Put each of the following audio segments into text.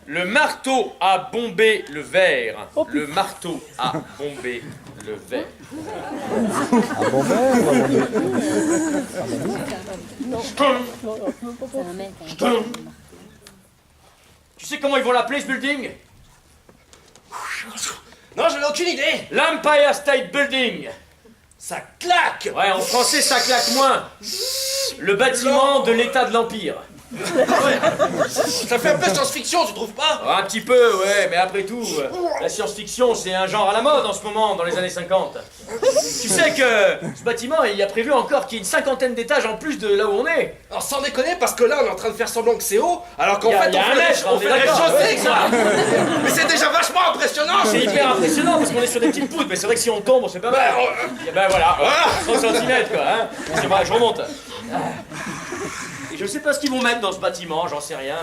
Le marteau a bombé le verre. Le marteau a bombé le verre. Un bon verre ou un bon verre? C'est un mec. Tu sais comment ils vont l'appeler ce building? Non, j'en ai aucune idée. L'Empire State Building. Ça claque. Ouais, en français ça claque moins. Le bâtiment de l'état de l'Empire. Ça fait un peu science-fiction, tu trouves pas? Un petit peu, ouais, mais après tout, la science-fiction c'est un genre à la mode en ce moment, dans les années 50. Tu sais que ce bâtiment, il y a prévu encore qu'il y ait une cinquantaine d'étages en plus de là où on est. Alors sans déconner, parce que là on est en train de faire semblant que c'est haut, alors qu'en fait y a un mètre, on fait la d'accord, rez-de-chaussée, ouais, quoi. Mais c'est déjà vachement impressionnant. C'est hyper impressionnant parce qu'on est sur des petites poutres, mais c'est vrai que si on tombe, on sait pas mal. Et ben voilà, 100 cm quoi, hein. C'est vrai, je remonte. Et je sais pas ce qu'ils vont mettre dans ce bâtiment, j'en sais rien.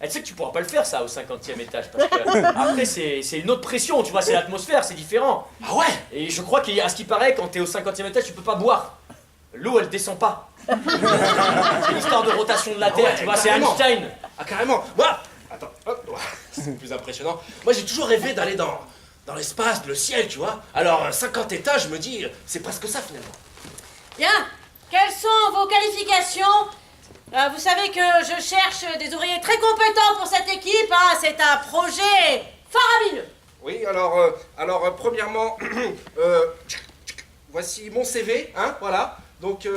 Tu sais que tu pourras pas le faire ça au 50e étage parce que après c'est une autre pression, tu vois, c'est l'atmosphère, c'est différent. Ah ouais. Et je crois qu'à ce qui paraît, quand t'es au 50e étage, tu peux pas boire. L'eau elle descend pas. C'est une histoire de rotation de la Terre, tu vois, c'est carrément. Einstein. Ah carrément. Moi, attends, hop, c'est plus impressionnant. Moi j'ai toujours rêvé d'aller dans l'espace, le ciel, tu vois. Alors 50 étages, je me dis, c'est presque ça finalement. Bien. Quelles sont vos qualifications? Vous savez que je cherche des ouvriers très compétents pour cette équipe. Hein. C'est un projet faramineux. Oui, alors premièrement, voici mon CV, hein, voilà. Donc,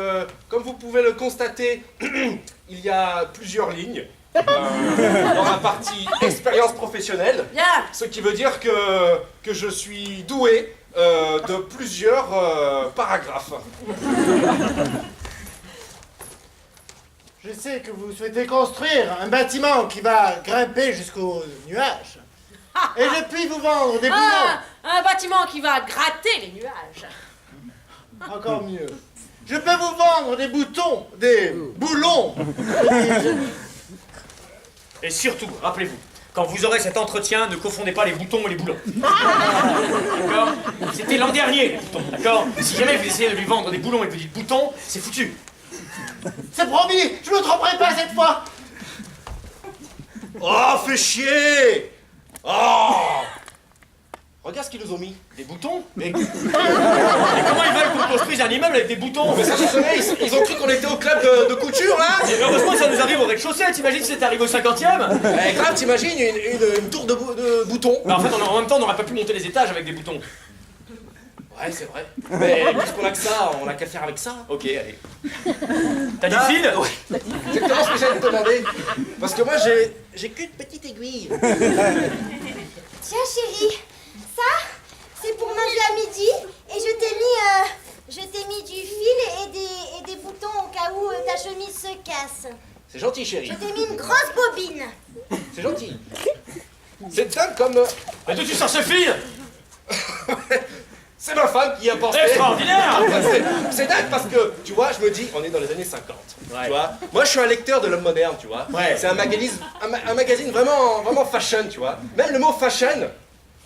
comme vous pouvez le constater, il y a plusieurs lignes dans la partie expérience professionnelle. Bien. Ce qui veut dire que je suis doué de plusieurs paragraphes. Je sais que vous souhaitez construire un bâtiment qui va grimper jusqu'aux nuages. Et je puis vous vendre des boulons. Un bâtiment qui va gratter les nuages. Encore mieux. Je peux vous vendre des boutons, des boulons. Et surtout, rappelez-vous, quand vous aurez cet entretien, ne confondez pas les boutons et les boulons. D'accord? C'était l'an dernier, les boutons, d'accord? Si jamais vous essayez de lui vendre des boulons et que vous dites boutons, c'est foutu. C'est promis, je me tromperai pas cette fois. Oh, fais chier! Oh! Regarde ce qu'ils nous ont mis. Des boutons? Mais comment ils veulent qu'on construise un immeuble avec des boutons? Mais ça se connaît, ils ont cru qu'on était au club de couture, là. Et heureusement ça nous arrive au rez-de-chaussée, t'imagines si c'était arrivé au 50e? Eh, grave, t'imagines une tour de boutons. Bah en fait, en même temps, on n'aurait pas pu monter les étages avec des boutons. Ouais, c'est vrai. Mais puisqu'on a que ça, on a qu'à faire avec ça. Ok, allez. T'as du fil? Ouais. C'est exactement ce que j'allais te demander. Parce que moi, j'ai qu'une petite aiguille. Tiens chérie, ça, c'est pour manger à midi et je t'ai mis du fil et des boutons au cas où ta chemise se casse. C'est gentil, chérie. Je t'ai mis une grosse bobine. C'est gentil. C'est dingue comme... Mais d'où tu sors ce fil? C'est ma femme qui y a pensé. Extraordinaire! C'est dingue parce que, tu vois, je me dis, on est dans les années 50. Ouais. Tu vois, moi, je suis un lecteur de l'homme moderne, tu vois. Ouais. C'est un magazine vraiment fashion, tu vois. Même le mot fashion,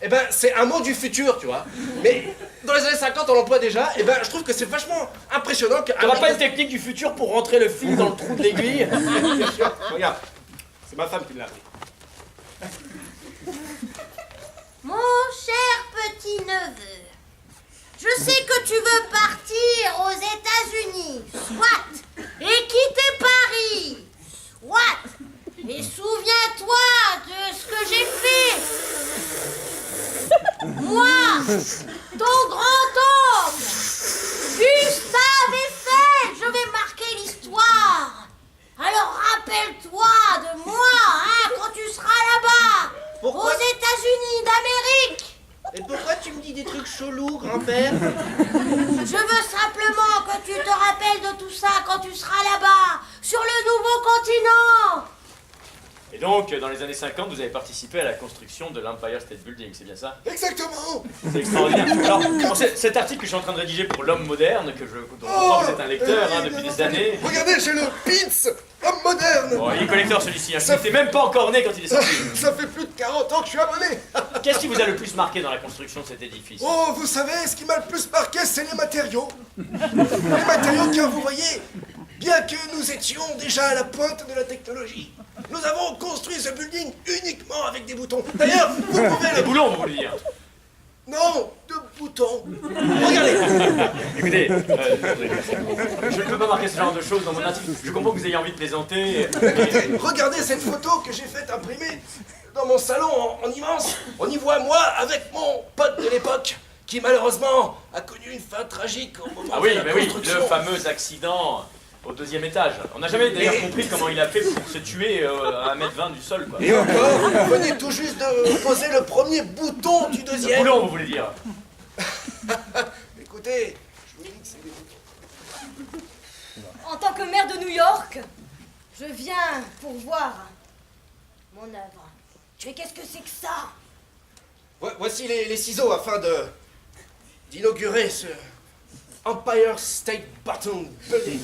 eh ben, c'est un mot du futur, tu vois. Mais dans les années 50, on l'emploie déjà. Eh ben, je trouve que c'est vachement impressionnant que... T'auras pas une technique du futur pour rentrer le fil dans le trou de l'aiguille? Bien sûr. Regarde, c'est ma femme qui l'a appris. Mon cher petit-neveu, je sais que tu veux partir aux États-Unis, soit, et quitter Paris, soit. Mais souviens-toi de ce que j'ai fait. Moi, ton grand-oncle, Gustave Eiffel, je vais marquer l'histoire. Alors rappelle-toi de moi, hein, quand tu seras là-bas, Pourquoi aux États-Unis d'Amérique. Et pourquoi tu me dis des trucs chelous, grand-père? Je veux simplement que tu te rappelles de tout ça quand tu seras là-bas, sur le nouveau continent. Et donc, dans les années 50, vous avez participé à la construction de l'Empire State Building, c'est bien ça? Exactement. C'est extraordinaire. Alors, cet article que je suis en train de rédiger pour l'homme moderne, dont je crois que vous êtes un lecteur depuis des années. Regardez, j'ai le Pins, homme moderne. Bon, il est collecteur celui-ci, hein. Il n'était même pas encore né quand il est sorti. Ça fait plus de 40 ans que je suis abonné. Qu'est-ce qui vous a le plus marqué dans la construction de cet édifice? Oh, vous savez, ce qui m'a le plus marqué, c'est les matériaux. Les matériaux, car vous voyez, bien que nous étions déjà à la pointe de la technologie, nous avons construit ce building uniquement avec des boutons. D'ailleurs, vous pouvez Les le... boulons, vous voulez dire? Non, de boutons. Regardez. Écoutez, je ne peux pas marquer ce genre de choses dans mon article. Je comprends que vous ayez envie de plaisanter. Regardez cette photo que j'ai faite imprimer dans mon salon en immense. On y voit moi avec mon pote de l'époque qui malheureusement a connu une fin tragique au moment Ah oui, de la mais oui, construction. le fameux accident au 2e étage. On n'a jamais d'ailleurs compris comment il a fait pour se tuer à 1,20 m du sol, quoi. Et encore, vous venez tout juste de poser le premier bouton du Le deuxième. boulon, vous voulez dire? Écoutez, je vous dis que c'est des boutons. En tant que maire de New York, je viens pour voir mon œuvre. Mais qu'est-ce que c'est que ça? Voici les ciseaux afin d'inaugurer ce Empire State Button Building.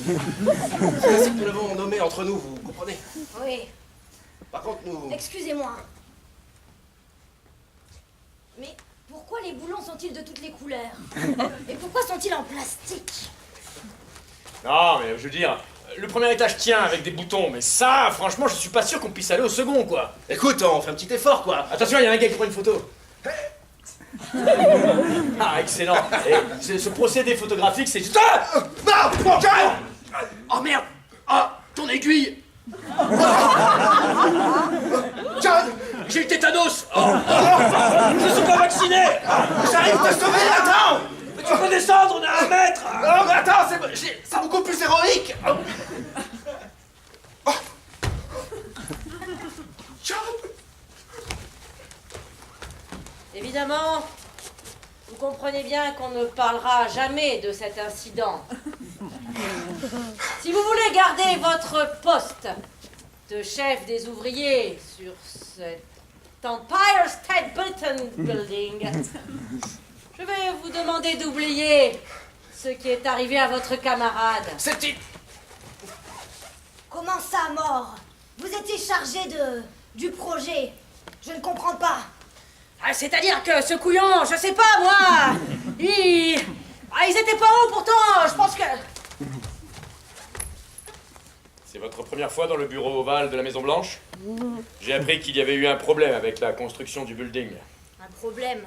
C'est ainsi que nous l'avons nommé entre nous, vous comprenez? Oui, Par contre, nous... excusez-moi. Mais pourquoi les boulons sont-ils de toutes les couleurs? Et pourquoi sont-ils en plastique? Non, mais je veux dire, le premier étage tient avec des boutons, mais ça, franchement, je suis pas sûr qu'on puisse aller au second, quoi. Écoute, on fait un petit effort, quoi. Attention, il y a un gars qui prend une photo. Ah, excellent. Et ce procédé photographique, c'est juste... Ah Non, John! Oh merde! Ah, ton aiguille! John! J'ai le tétanos. Je suis pas vacciné. J'arrive de te sauver, attends! Mais tu peux descendre, on est à 1 mètre. Non, mais attends, c'est beaucoup plus héroïque! Oh. Oh. John! Évidemment, vous comprenez bien qu'on ne parlera jamais de cet incident. Si vous voulez garder votre poste de chef des ouvriers sur cet Empire State Button Building, je vais vous demander d'oublier ce qui est arrivé à votre camarade. C'était... Comment ça, mort? Vous étiez chargé du projet. Je ne comprends pas. Ah, c'est-à-dire que ce couillon, je sais pas moi, ils étaient pas hauts pourtant, je pense que... C'est votre première fois dans le bureau ovale de la Maison Blanche? J'ai appris qu'il y avait eu un problème avec la construction du building. Un problème.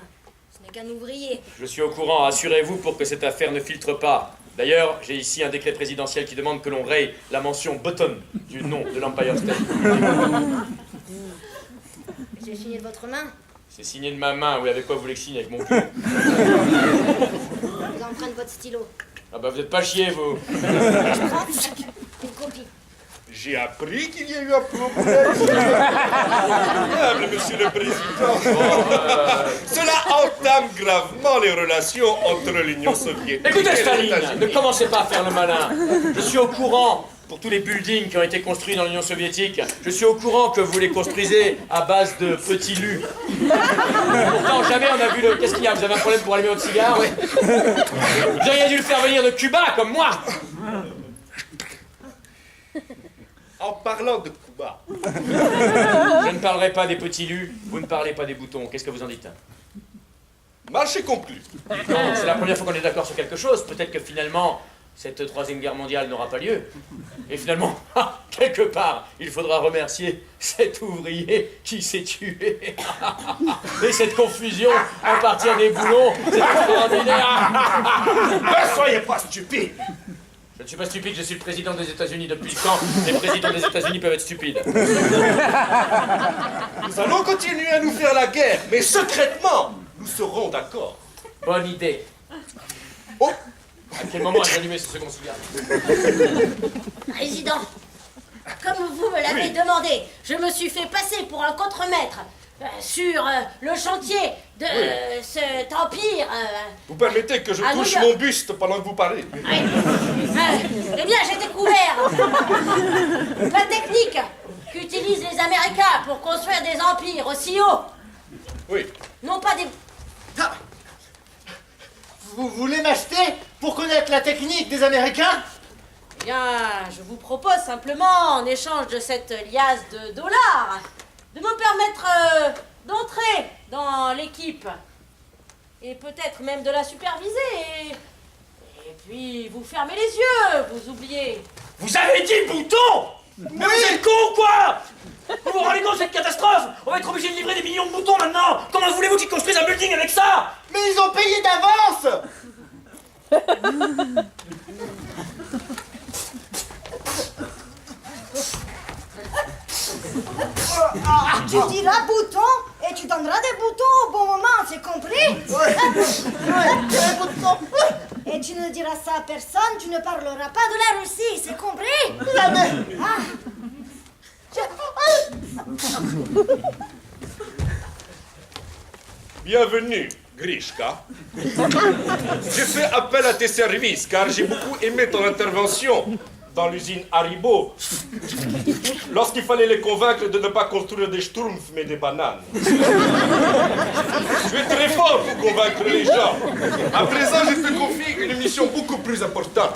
Ce n'est qu'un ouvrier. Je suis au courant, assurez-vous pour que cette affaire ne filtre pas. D'ailleurs, j'ai ici un décret présidentiel qui demande que l'on raye la mention Button du nom de l'Empire State. J'ai signé de votre main. C'est signé de ma main, oui, avec quoi vous voulez que signe? Avec mon cul? Vous emprunte votre stylo. Ah bah vous êtes pas chier, vous. Je prends une copie. J'ai appris qu'il y a eu un problème. Monsieur le Président. Cela entame gravement les relations entre l'Union soviétique Écoutez, et les Staline, États-Unis. ne commencez pas à faire le malin. Je suis au courant pour tous les buildings qui ont été construits dans l'Union soviétique. Je suis au courant que vous les construisez à base de petits lus. Pourtant, jamais on a vu le... Qu'est-ce qu'il y a? Vous avez un problème pour allumer votre cigare? Oui. Vous auriez dû le faire venir de Cuba, comme moi. En parlant de Cuba, Je ne parlerai pas des petits lus, vous ne parlez pas des boutons. Qu'est-ce que vous en dites? marché conclu. Non, c'est la première fois qu'on est d'accord sur quelque chose. Peut-être que finalement, cette troisième guerre mondiale n'aura pas lieu. Et finalement, quelque part, il faudra remercier cet ouvrier qui s'est tué. Et cette confusion à partir des boulons, c'est extraordinaire. Ne soyez pas stupide. Je ne suis pas stupide, je suis le président des États-Unis. Depuis quand les présidents des États-Unis peuvent être stupides? Nous allons continuer à nous faire la guerre, mais secrètement, nous serons d'accord. Bonne idée. Oh, À quel moment ai-je allumé ce second cigare? Président, comme vous me l'avez demandé, je me suis fait passer pour un contremaître sur le chantier de cet empire. vous permettez que je À touche New York. mon buste pendant que vous parlez? Eh bien, j'ai découvert la technique qu'utilisent les Américains pour construire des empires aussi hauts. Oui. Non pas des... Ah. Vous voulez m'acheter pour connaître la technique des Américains? Eh bien, je vous propose simplement, en échange de cette liasse de dollars, de me permettre d'entrer dans l'équipe. Et peut-être même de la superviser. Et puis, vous fermez les yeux, vous oubliez Vous avez dit bouton? Mais vous êtes con ou quoi? Vous vous rendez compte de cette catastrophe? On va être obligé de livrer des millions de boutons maintenant. Comment voulez-vous qu'ils construisent un building avec ça? Mais ils ont payé d'avance. Tu diras bouton et tu donneras des boutons au bon moment, c'est compris? Et tu ne diras ça à personne, tu ne parleras pas de la Russie, c'est compris? Jamais. Ah. Bienvenue, Grishka. J'ai fait appel à tes services car j'ai beaucoup aimé ton intervention dans l'usine Haribo lorsqu'il fallait les convaincre de ne pas construire des schtroumpfs mais des bananes. Tu es très fort pour convaincre les gens. À présent, je te confie une mission beaucoup plus importante.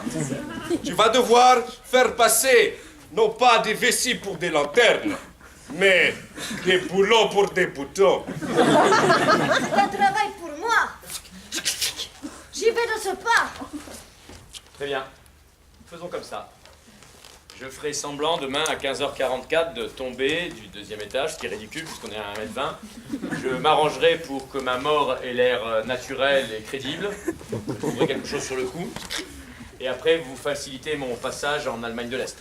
Tu vas devoir faire passer non pas des vessies pour des lanternes, mais des boulons pour des boutons. C'est un travail pour moi. J'y vais de ce pas. Très bien. Faisons comme ça. Je ferai semblant demain à 15h44 de tomber du deuxième étage, ce qui est ridicule puisqu'on est à 1m20. Je m'arrangerai pour que ma mort ait l'air naturelle et crédible. Je trouverai quelque chose sur le coup. Et après, vous facilitez mon passage en Allemagne de l'Est.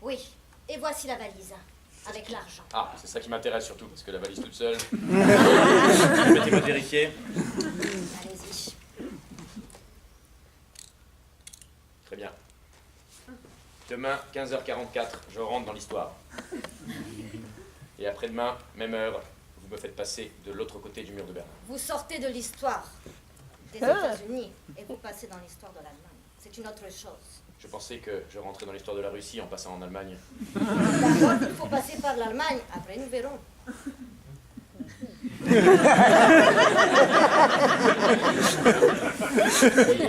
Oui, et voici la valise, avec l'argent. Ah, c'est ça qui m'intéresse surtout, parce que la valise toute seule... Permettez-moi de vérifier. Allez-y. Très bien. Demain, 15h44, je rentre dans l'histoire. Et après-demain, même heure, vous me faites passer de l'autre côté du mur de Berlin. Vous sortez de l'histoire des États-Unis et vous passez dans l'histoire de l'Allemagne. C'est une autre chose. Je pensais que je rentrais dans l'histoire de la Russie en passant en Allemagne. D'abord, il faut passer par l'Allemagne. Après, nous verrons.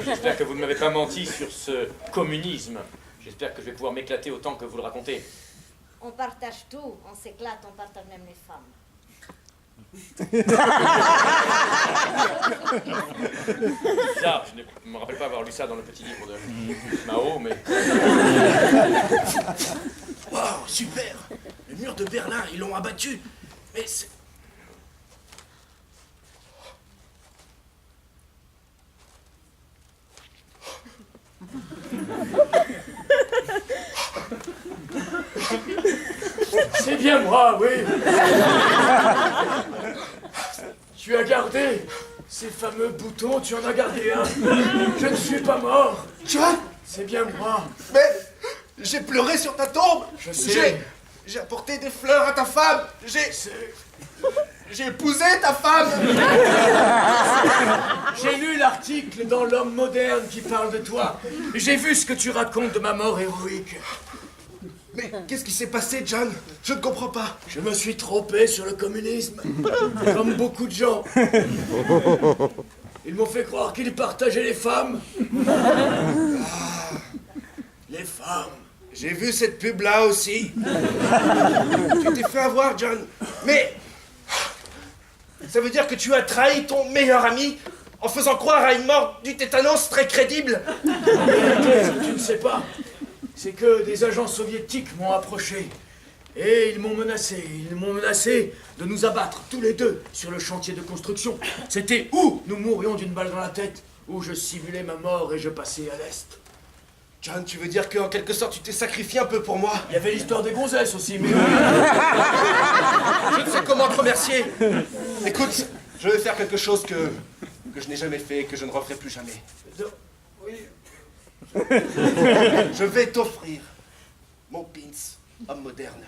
J'espère que vous ne m'avez pas menti sur ce communisme. J'espère que je vais pouvoir m'éclater autant que vous le racontez. On partage tout, on s'éclate, on partage même les femmes. Ça, je ne me rappelle pas avoir lu ça dans le petit livre de Mao, mais... Waouh, super. Le mur de Berlin, ils l'ont abattu. Mais c'est... C'est bien moi, oui. Tu as gardé ces fameux boutons, tu en as gardé un. Je ne suis pas mort. John, C'est bien moi. mais j'ai pleuré sur ta tombe. Je sais. J'ai apporté des fleurs à ta femme. J'ai épousé ta femme. J'ai lu l'article dans l'Homme moderne qui parle de toi. J'ai vu ce que tu racontes de ma mort héroïque. Mais qu'est-ce qui s'est passé, John? Je ne comprends pas. Je me suis trompé sur le communisme, comme beaucoup de gens. Ils m'ont fait croire qu'ils partageaient les femmes. Les femmes. J'ai vu cette pub-là aussi. Tu t'es fait avoir, John. Mais ça veut dire que tu as trahi ton meilleur ami en faisant croire à une mort du tétanos très crédible. Ce que tu ne sais pas, c'est que des agents soviétiques m'ont approché. Et ils m'ont menacé de nous abattre tous les deux sur le chantier de construction. C'était où nous mourions d'une balle dans la tête, où je simulais ma mort et je passais à l'Est. John, tu veux dire qu'en quelque sorte tu t'es sacrifié un peu pour moi? Il y avait l'histoire des gonzesses aussi, mais... Je ne sais comment te remercier. Écoute, je vais faire quelque chose que je n'ai jamais fait et que je ne referai plus jamais. Je vais t'offrir mon pins homme moderne.